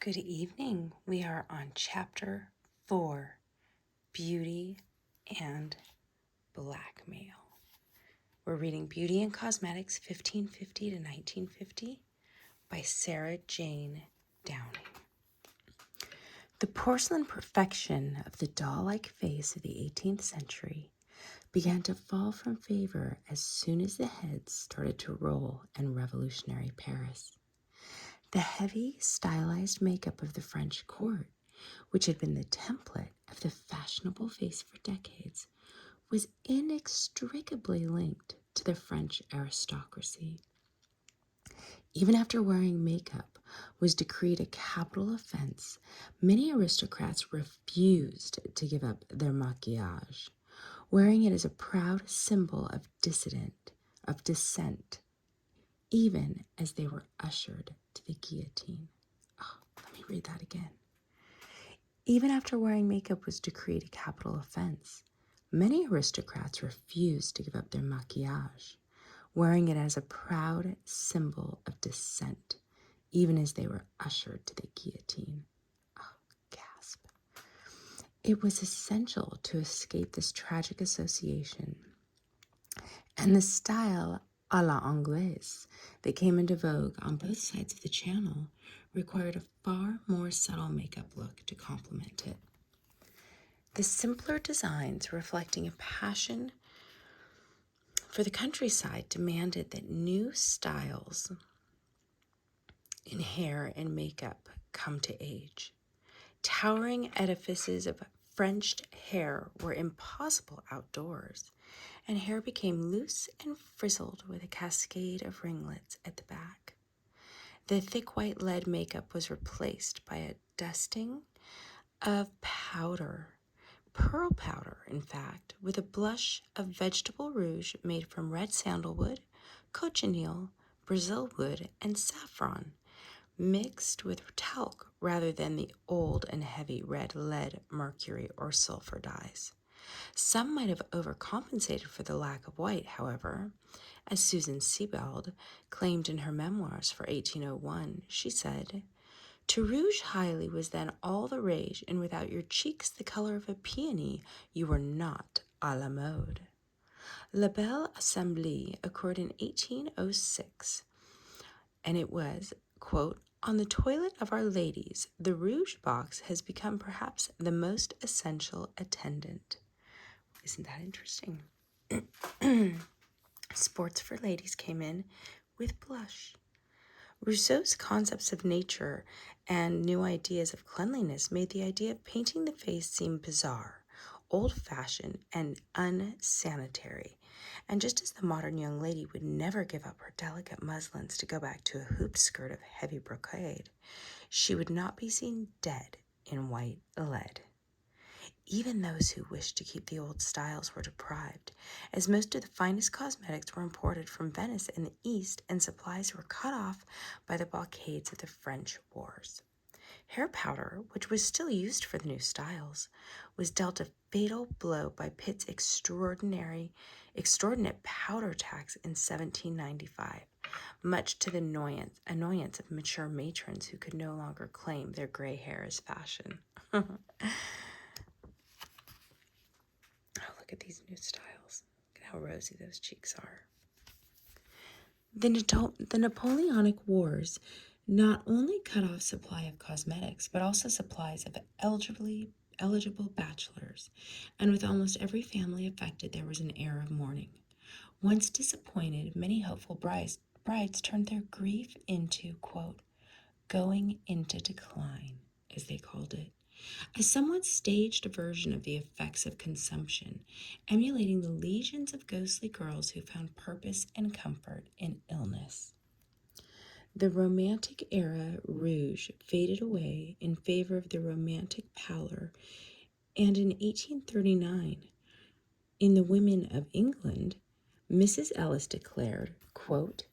Good evening. We are on Chapter 4, Beauty and Blackmail. We're reading Beauty and Cosmetics 1550 to 1950 by Sarah Jane Downing. The porcelain perfection of the doll-like face of the 18th century began to fall from favor as soon as the heads started to roll in revolutionary Paris. The heavy, stylized makeup of the French court, which had been the template of the fashionable face for decades, was inextricably linked to the French aristocracy. Even after wearing makeup was decreed a capital offense, many aristocrats refused to give up their maquillage, wearing it as a proud symbol of dissent, even as they were ushered to the guillotine. Oh, let me read that again. Even after wearing makeup was decreed a capital offense, many aristocrats refused to give up their maquillage, wearing it as a proud symbol of dissent, even as they were ushered to the guillotine. Oh, gasp. It was essential to escape this tragic association, and the style à la anglaise that came into vogue on both sides of the channel required a far more subtle makeup look to complement it. The simpler designs reflecting a passion for the countryside demanded that new styles in hair and makeup come to age. Towering edifices of Frenched hair were impossible outdoors, and hair became loose and frizzled with a cascade of ringlets at the back. The thick white lead makeup was replaced by a dusting of powder, pearl powder, in fact, with a blush of vegetable rouge made from red sandalwood, cochineal, Brazil wood, and saffron, mixed with talc rather than the old and heavy red lead, mercury, or sulfur dyes. Some might have overcompensated for the lack of white, however. As Susan Sebald claimed in her memoirs for 1801, she said, "To rouge highly was then all the rage, and without your cheeks the color of a peony, you were not à la mode." La Belle Assemblée occurred in 1806, and it was, quote, "On the toilet of our ladies, the rouge box has become perhaps the most essential attendant." Isn't that interesting? Sports for ladies came in with blush. Rousseau's concepts of nature and new ideas of cleanliness made the idea of painting the face seem bizarre, old-fashioned, and unsanitary. And just as the modern young lady would never give up her delicate muslins to go back to a hoop skirt of heavy brocade, she would not be seen dead in white lead. Even those who wished to keep the old styles were deprived, as most of the finest cosmetics were imported from Venice in the East and supplies were cut off by the blockades of the French wars. Hair powder, which was still used for the new styles, was dealt a fatal blow by Pitt's extraordinate powder tax in 1795, much to the annoyance of mature matrons who could no longer claim their gray hair as fashion. Oh, look at these new styles. Look at how rosy those cheeks are. The Napoleonic Wars not only cut off supply of cosmetics, but also supplies of eligible bachelors, and with almost every family affected, there was an air of mourning. Once disappointed, many hopeful brides turned their grief into, quote, going into decline, as they called it, a somewhat staged version of the effects of consumption, emulating the legions of ghostly girls who found purpose and comfort in illness. The Romantic era rouge faded away in favor of the Romantic pallor, and in 1839, in The Women of England, Mrs. Ellis declared, quote,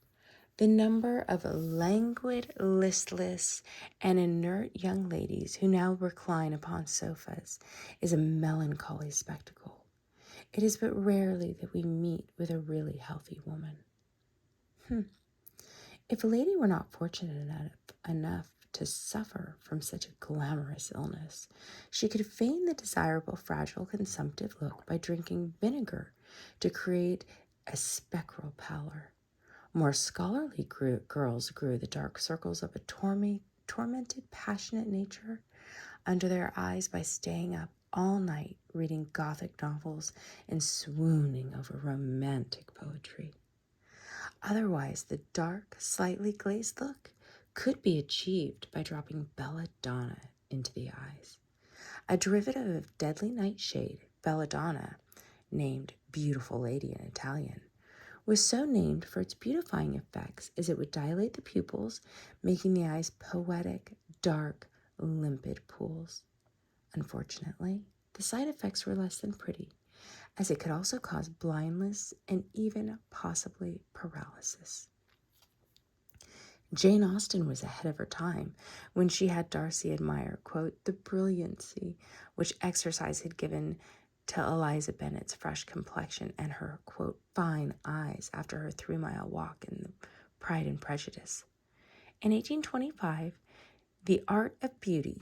"The number of languid, listless, and inert young ladies who now recline upon sofas is a melancholy spectacle. It is but rarely that we meet with a really healthy woman." If a lady were not fortunate enough to suffer from such a glamorous illness. She could feign the desirable, fragile, consumptive look by drinking vinegar to create a spectral pallor. More scholarly girls grew the dark circles of a tormented, passionate nature under their eyes by staying up all night reading Gothic novels and swooning over romantic poetry. Otherwise, the dark, slightly glazed look could be achieved by dropping belladonna into the eyes. A derivative of deadly nightshade, belladonna, named beautiful lady in Italian, was so named for its beautifying effects as it would dilate the pupils, making the eyes poetic, dark, limpid pools. Unfortunately, the side effects were less than pretty, as it could also cause blindness and even possibly paralysis. Jane Austen was ahead of her time when she had Darcy admire, quote, the brilliancy which exercise had given to Eliza Bennet's fresh complexion and her, quote, fine eyes after her 3-mile walk in Pride and Prejudice. In 1825, The Art of Beauty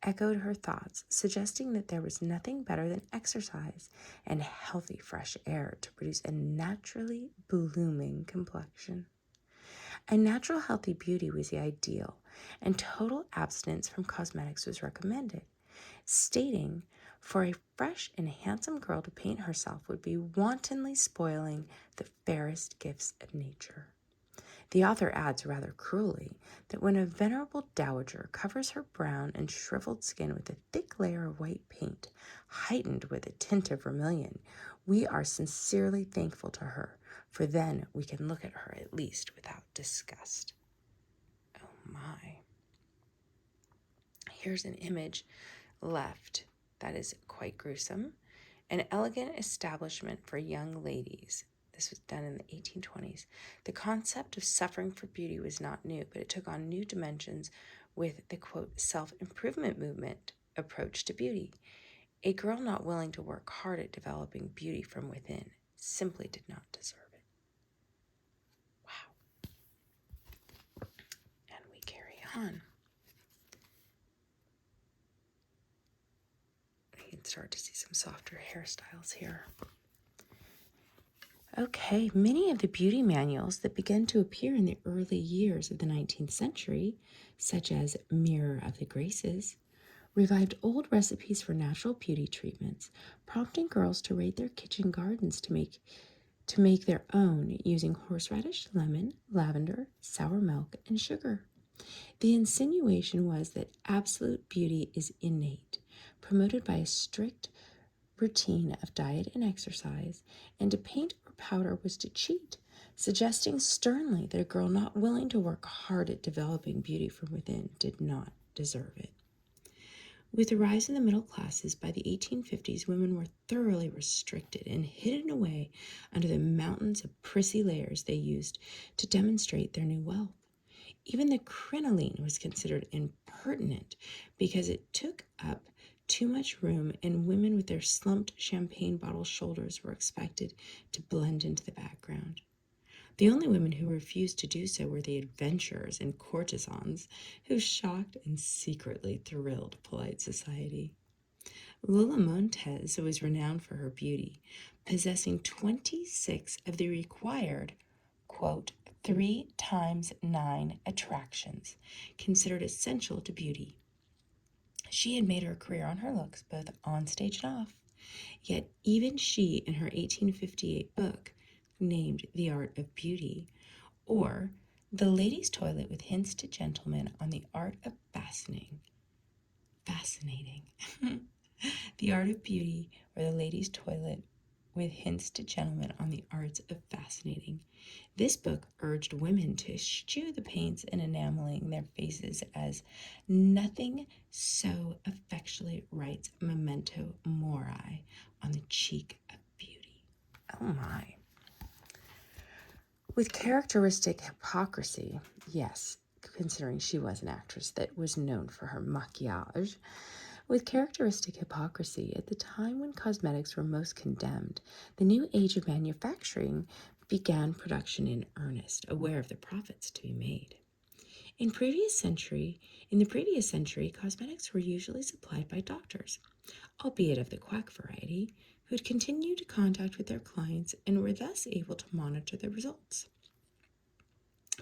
echoed her thoughts, suggesting that there was nothing better than exercise and healthy fresh air to produce a naturally blooming complexion. A natural healthy beauty was the ideal, and total abstinence from cosmetics was recommended, stating, for a fresh and handsome girl to paint herself would be wantonly spoiling the fairest gifts of nature. The author adds rather cruelly that when a venerable dowager covers her brown and shriveled skin with a thick layer of white paint, heightened with a tint of vermilion, we are sincerely thankful to her, for then we can look at her at least without disgust. Oh my. Here's an image left that is quite gruesome. An elegant establishment for young ladies. This was done in the 1820s. The concept of suffering for beauty was not new, but it took on new dimensions with the, quote, self-improvement movement approach to beauty. A girl not willing to work hard at developing beauty from within simply did not deserve it. Wow. And we carry on. You can start to see some softer hairstyles here. Okay, many of the beauty manuals that began to appear in the early years of the 19th century, such as Mirror of the Graces, revived old recipes for natural beauty treatments, prompting girls to raid their kitchen gardens to make their own using horseradish, lemon, lavender, sour milk, and sugar. The insinuation was that absolute beauty is innate, promoted by a strict routine of diet and exercise, and to paint or powder was to cheat, suggesting sternly that a girl not willing to work hard at developing beauty from within did not deserve it. With the rise in the middle classes, by the 1850s, women were thoroughly restricted and hidden away under the mountains of prissy layers they used to demonstrate their new wealth. Even the crinoline was considered impertinent because it took up too much room, and women with their slumped champagne bottle shoulders were expected to blend into the background. The only women who refused to do so were the adventurers and courtesans who shocked and secretly thrilled polite society. Lola Montez was renowned for her beauty, possessing 26 of the required, quote, 3 times 9 attractions considered essential to beauty. She had made her career on her looks, both on stage and off. Yet even she, in her 1858 book, named The Art of Beauty, or The Ladies' Toilet with Hints to Gentlemen on the Art of Fascinating. The Art of Beauty, or The Ladies' Toilet with Hints to Gentlemen on the Arts of Fascinating. This book urged women to eschew the paints and enameling their faces, as nothing so effectually writes memento mori on the cheek of beauty. Oh my. With characteristic hypocrisy, yes, considering she was an actress that was known for her maquillage, with characteristic hypocrisy, at the time when cosmetics were most condemned, the new age of manufacturing began production in earnest, aware of the profits to be made. In the previous century, cosmetics were usually supplied by doctors, albeit of the quack variety, who had continued contact with their clients and were thus able to monitor the results.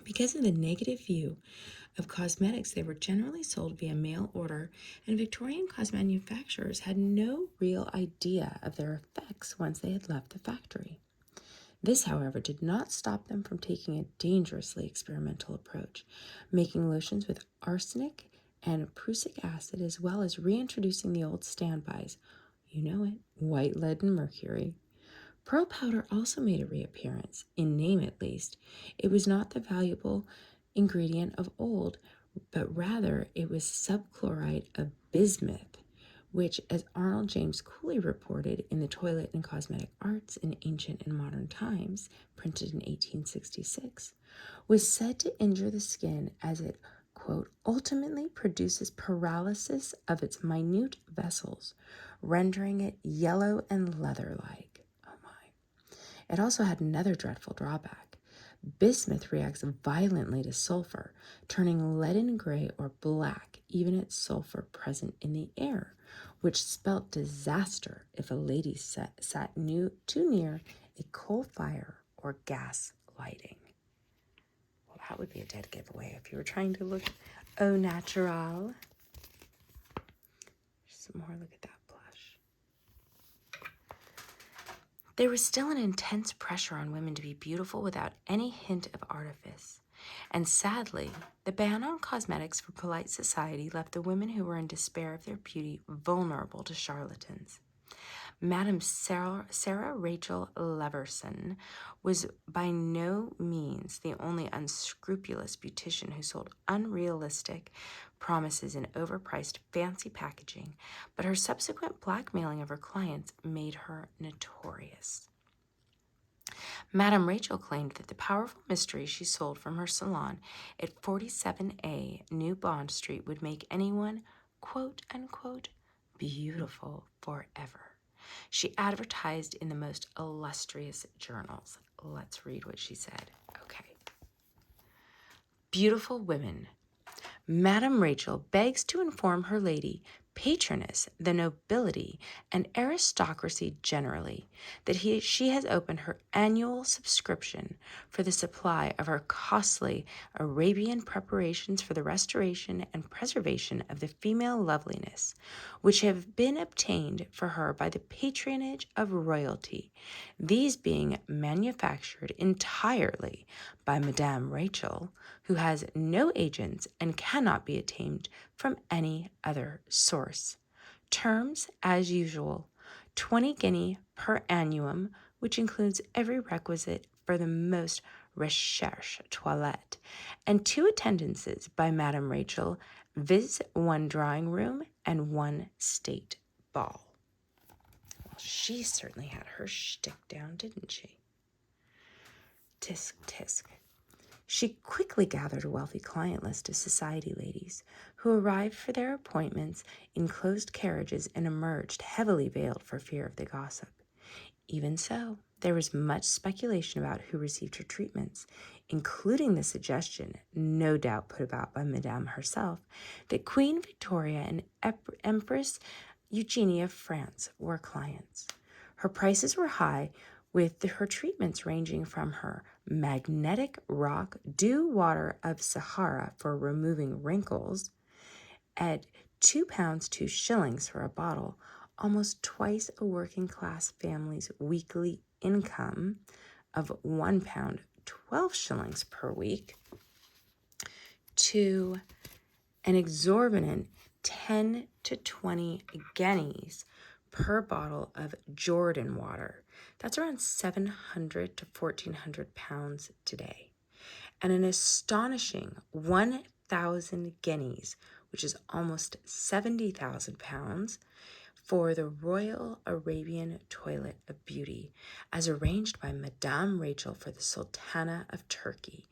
Because of the negative view of cosmetics, they were generally sold via mail order, and Victorian cosmetic manufacturers had no real idea of their effects once they had left the factory. This, however, did not stop them from taking a dangerously experimental approach, making lotions with arsenic and prussic acid, as well as reintroducing the old standbys, you know it, white lead and mercury. Pearl powder also made a reappearance, in name at least. It was not the valuable ingredient of old, but rather it was subchloride of bismuth, which, as Arnold James Cooley reported in The Toilet and Cosmetic Arts in Ancient and Modern Times, printed in 1866, was said to injure the skin as it, quote, ultimately produces paralysis of its minute vessels, rendering it yellow and leather-like. Oh my. It also had another dreadful drawback. Bismuth reacts violently to sulfur, turning leaden gray or black even at sulfur present in the air, which spelt disaster if a lady sat too near a coal fire or gas lighting. Well, that would be a dead giveaway if you were trying to look au natural. Some more, look at that blush. There was still an intense pressure on women to be beautiful without any hint of artifice. And sadly, the ban on cosmetics for polite society left the women who were in despair of their beauty vulnerable to charlatans. Madame Sarah Rachel Leverson was by no means the only unscrupulous beautician who sold unrealistic promises in overpriced fancy packaging, but her subsequent blackmailing of her clients made her notorious. Madame Rachel claimed that the powerful mystery she sold from her salon at 47A New Bond Street would make anyone, quote unquote, beautiful forever. She advertised in the most illustrious journals. Let's read what she said. Okay. Beautiful women. Madame Rachel begs to inform her lady, patroness, the nobility, and aristocracy generally, that she has opened her annual subscription for the supply of her costly Arabian preparations for the restoration and preservation of the female loveliness, which have been obtained for her by the patronage of royalty, these being manufactured entirely by Madame Rachel, who has no agents and cannot be obtained from any other source. Terms, as usual, 20 guineas per annum, which includes every requisite for the most recherche toilette, and 2 attendances by Madame Rachel, viz. 1 drawing room and 1 state ball. Well, she certainly had her shtick down, didn't she? Tisk, tisk. She quickly gathered a wealthy client list of society ladies who arrived for their appointments in closed carriages and emerged heavily veiled for fear of the gossip. Even so, there was much speculation about who received her treatments, including the suggestion, no doubt put about by Madame herself, that Queen Victoria and Empress Eugenie of France were clients. Her prices were high, with her treatments ranging from her magnetic rock dew water of Sahara for removing wrinkles at £2 2 shillings for a bottle, almost twice a working class family's weekly income of £1 12 shillings per week, to an exorbitant 10 to 20 guineas per bottle of Jordan water. That's around 700 to 1,400 pounds today. And an astonishing 1,000 guineas, which is almost 70,000 pounds, for the Royal Arabian Toilet of Beauty, as arranged by Madame Rachel for the Sultana of Turkey,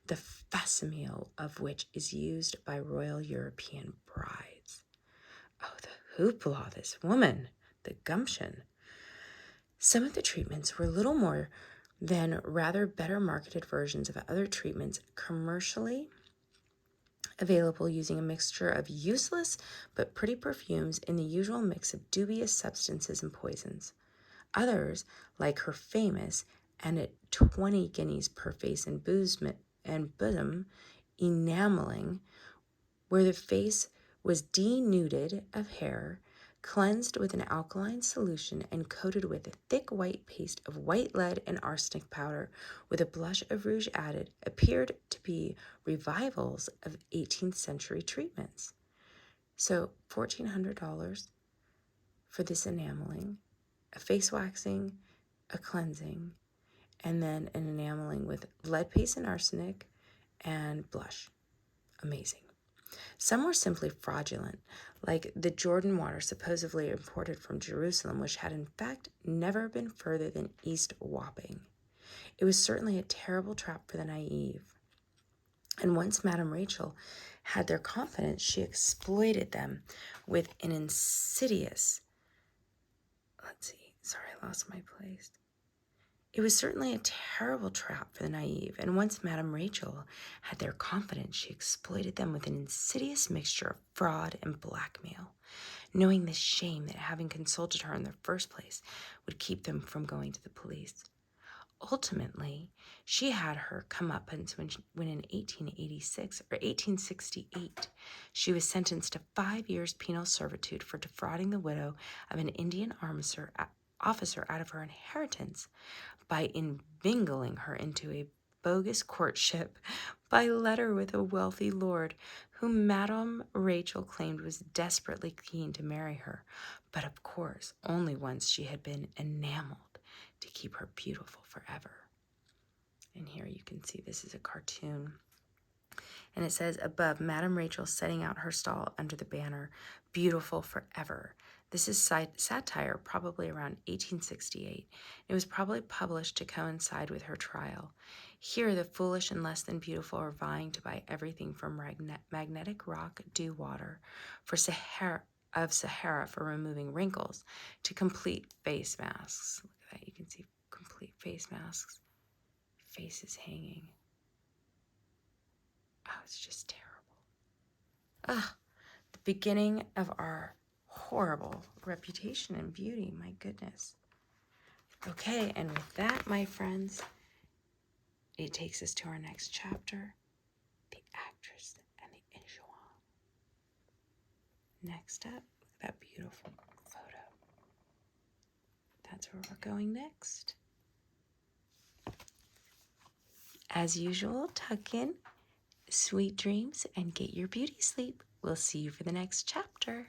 the facsimile of which is used by royal European brides. Oh, the hoopla, this woman, the gumption. Some of the treatments were little more than rather better marketed versions of other treatments commercially available using a mixture of useless but pretty perfumes in the usual mix of dubious substances and poisons. Others, like her famous, and at 20 guineas per face and bosom, enameling, where the face was denuded of hair, cleansed with an alkaline solution, and coated with a thick white paste of white lead and arsenic powder, with a blush of rouge added, appeared to be revivals of 18th century treatments. So $1,400 for this enameling, a face waxing, a cleansing, and then an enameling with lead paste and arsenic and blush. Amazing. Some were simply fraudulent, like the Jordan water supposedly imported from Jerusalem, which had in fact never been further than East Wapping. It was certainly a terrible trap for the naive. And once Madame Rachel had their confidence, she exploited them with an insidious... I lost my place. It was certainly a terrible trap for the naive, and once Madame Rachel had their confidence, she exploited them with an insidious mixture of fraud and blackmail, knowing the shame that having consulted her in the first place would keep them from going to the police. Ultimately, she had her comeuppance when in 1886 or 1868, she was sentenced to 5 years penal servitude for defrauding the widow of an Indian officer out of her inheritance by inveigling her into a bogus courtship by letter with a wealthy lord whom Madame Rachel claimed was desperately keen to marry her, but of course only once she had been enameled to keep her beautiful forever. And here you can see this is a cartoon. And it says above, Madame Rachel setting out her stall under the banner, beautiful forever. This is satire, probably around 1868. It was probably published to coincide with her trial. Here, the foolish and less than beautiful are vying to buy everything from magnetic rock dew water for Sahara for removing wrinkles to complete face masks. Look at that, you can see complete face masks. Faces hanging. Oh, it's just terrible. The beginning of our horrible reputation and beauty, my goodness. Okay, and with that, my friends, it takes us to our next chapter, the actress and the inchouan. Next up, look at that beautiful photo. That's where we're going next. As usual, tuck in, sweet dreams, and get your beauty sleep. We'll see you for the next chapter.